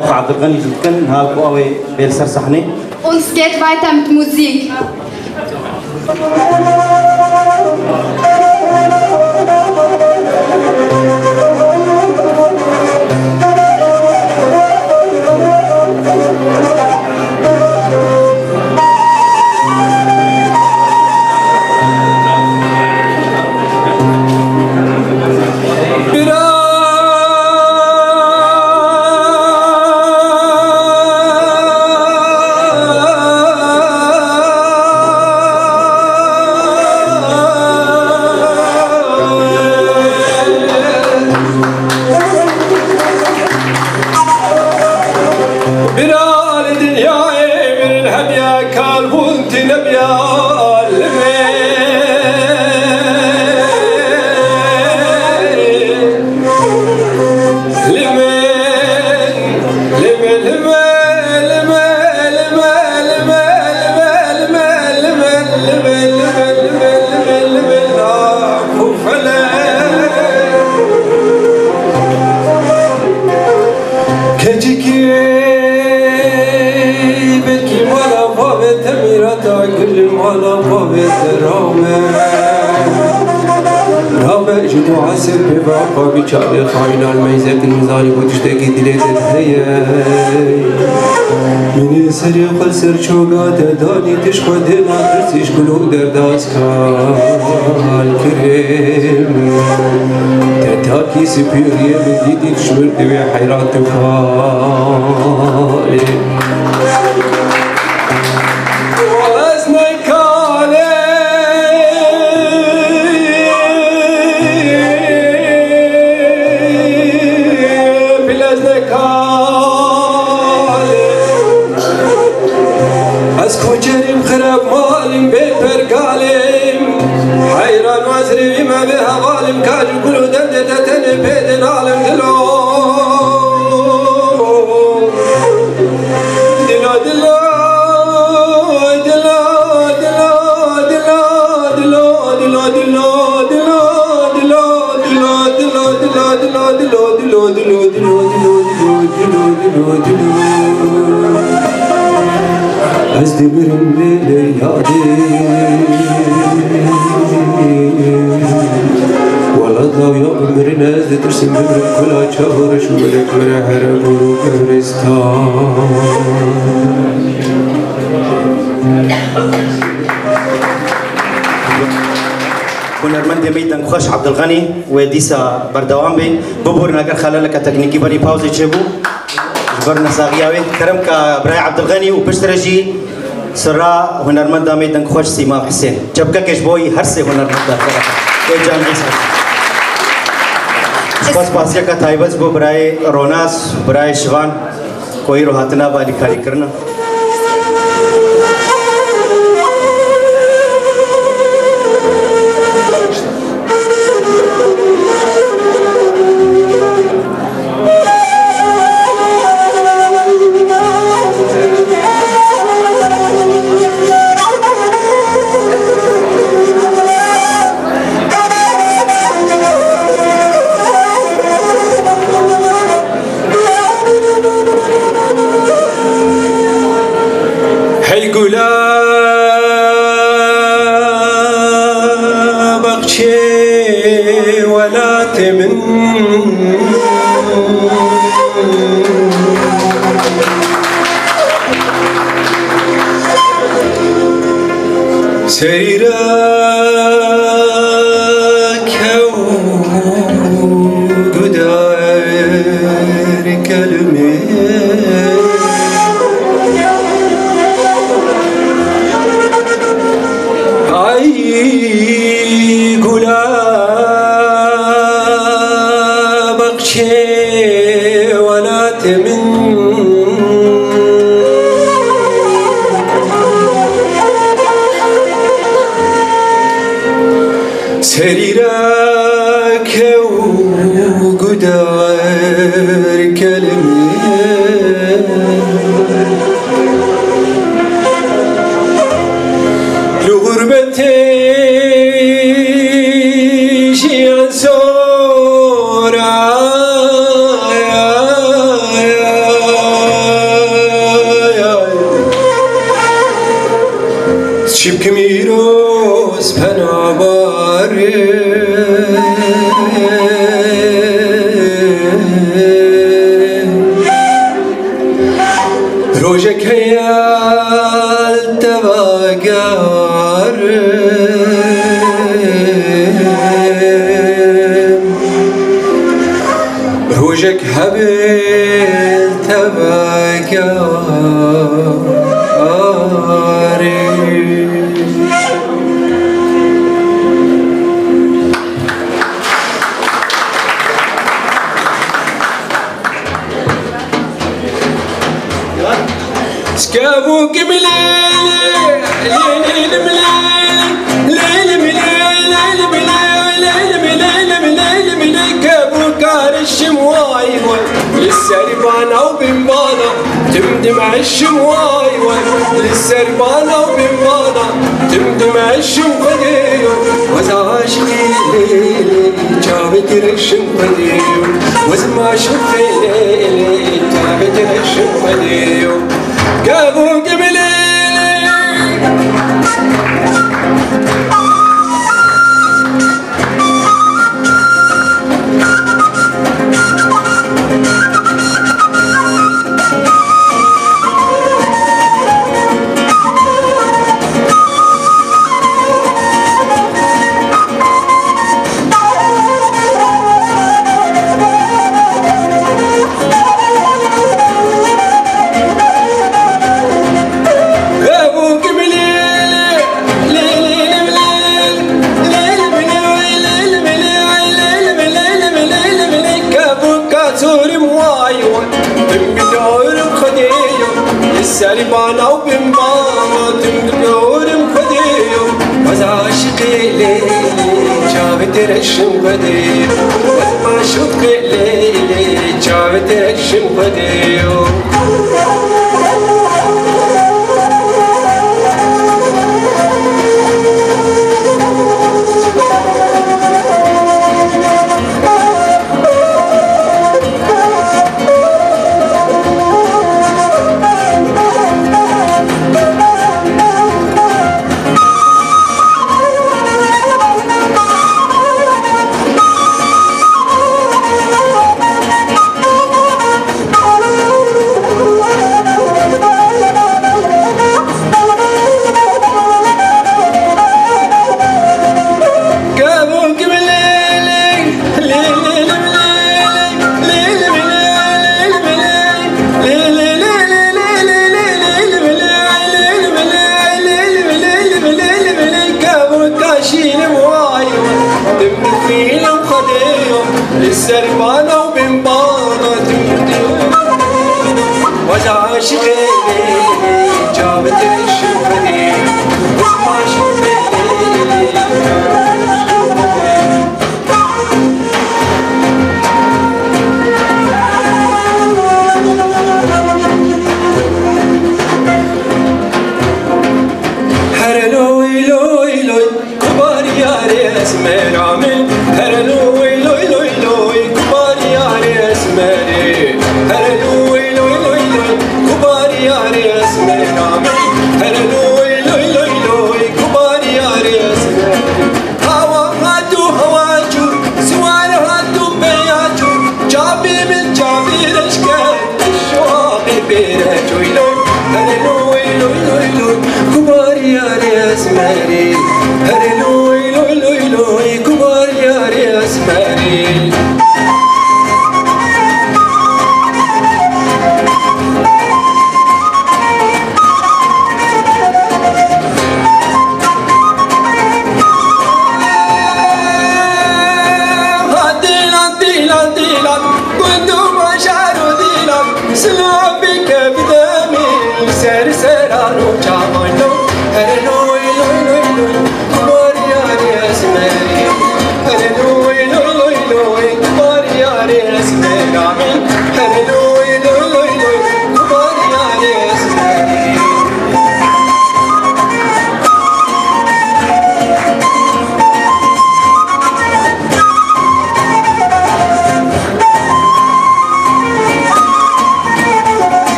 عبد الغني جلكن هاكو أوي بيرسر صحني. Und es geht weiter mit Musik. بشاري خاين الميزات المزاري وتشتكي دليت الهيا من سري قل سر شوقات داني تشقى دينا ترسيش كلو درداس كالكريم تتاكي سبيريا من جديد تشمر دوي حيرات وفالي ترسم بمرك ولا تشاور شملك ولا حرب هنرمند ميدان خوش عبد الغني وديسا بردوام بي ببور نگر خلالك تكنيكي بري باوزي تشبو جبرنا ساغياوي كرم كبراي عبد الغني وبشترجي سرا هنرمند ميدان خوش سيما حسين جبكا كشبوي هرسي هنرمند اي جان ديسا बस पासिया का ताइबस वो बराए रोनास बराए शिवान कोई रोहातना वाली खाली करना Sora شبك ميروس بناباري روجك هيال تباقار روجك هبل تباقار سكابو قبلي ليل مليل كابو كار الشمواي للسربانة وبنبانة تمدم عالشمواي للسربانة وبنبانة تمدم عالشمخديو وزاشقي ليلي جابت الشمخديو وزما شفي ليلي جابت الشمخديو كابو قبلي سربانة وبنبانة تمدور مخديو وزعاشقي ليلي جابت رشم خديو وزما شقي ليلي جابت رشم خديو للسربانة وبنبانة تمدور وزعاشقي ليلي جابت الشمخديو وزما شفي ليلي هرلوي لوي لوي كبار ياري اسمي رامي هرلوي لوي لوي لوي كبار ياري اسمي هرلوي لوي لوي لوي كبار ياري اسمي رامي هرلوي لوي لوي لوي كبار ياري اسمي هوا هاتو هواجو سوار هاتو بياجو جابي من جابي رشكات الشواقي بيرجو لوي هرلوي لوي لوي لوي كبار ياري اسمي هرلوي لوي لوي لوي كبار ياري اسمي سلابك بدمي سرسرانو جامانو هرلوي لوي لوي لوي كبار ياري اسمي هرلوي لوي لوي لوي كبار ياري اسمي هرلوي لوي لوي لوي كبار ياري اسمي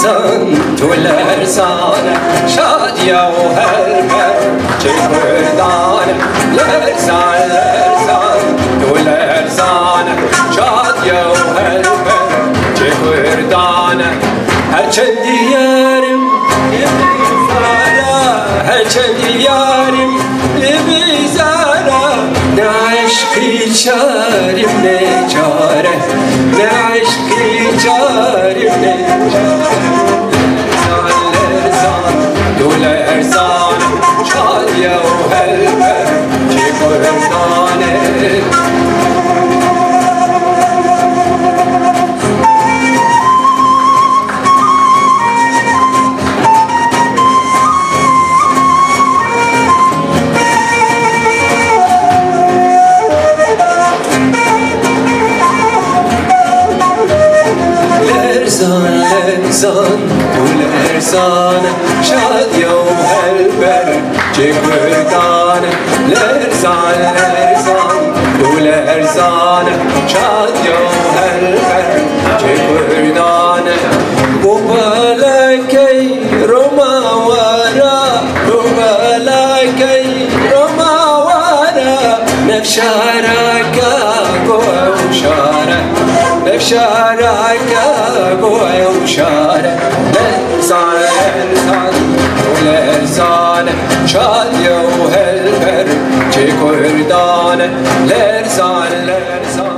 لرزان تو لرزان شادیا و هلبر چه کردان لرزان لرزان تو لرزان شادیا و هلبر چه کردان هرچند دیارم لبیزارا هرچند دیارم لبیزارا نه عشقی چارم نه چاره نه عشقی چارم نه لرزان لرزان تو لرزان شادیا و هلبر چه کردانه لرزان تو لرزان شادیا و هلبر چه کردان لرزان لرزان تو لرزان شادیا و هلبر چه کردان و بالکی روماوارا و بالکی روماوارا نفشارکا گوشارا نفشارکا وشاره لرزان لرزان و لرزان شادیا و هلبر چه کردان لرزان لرزان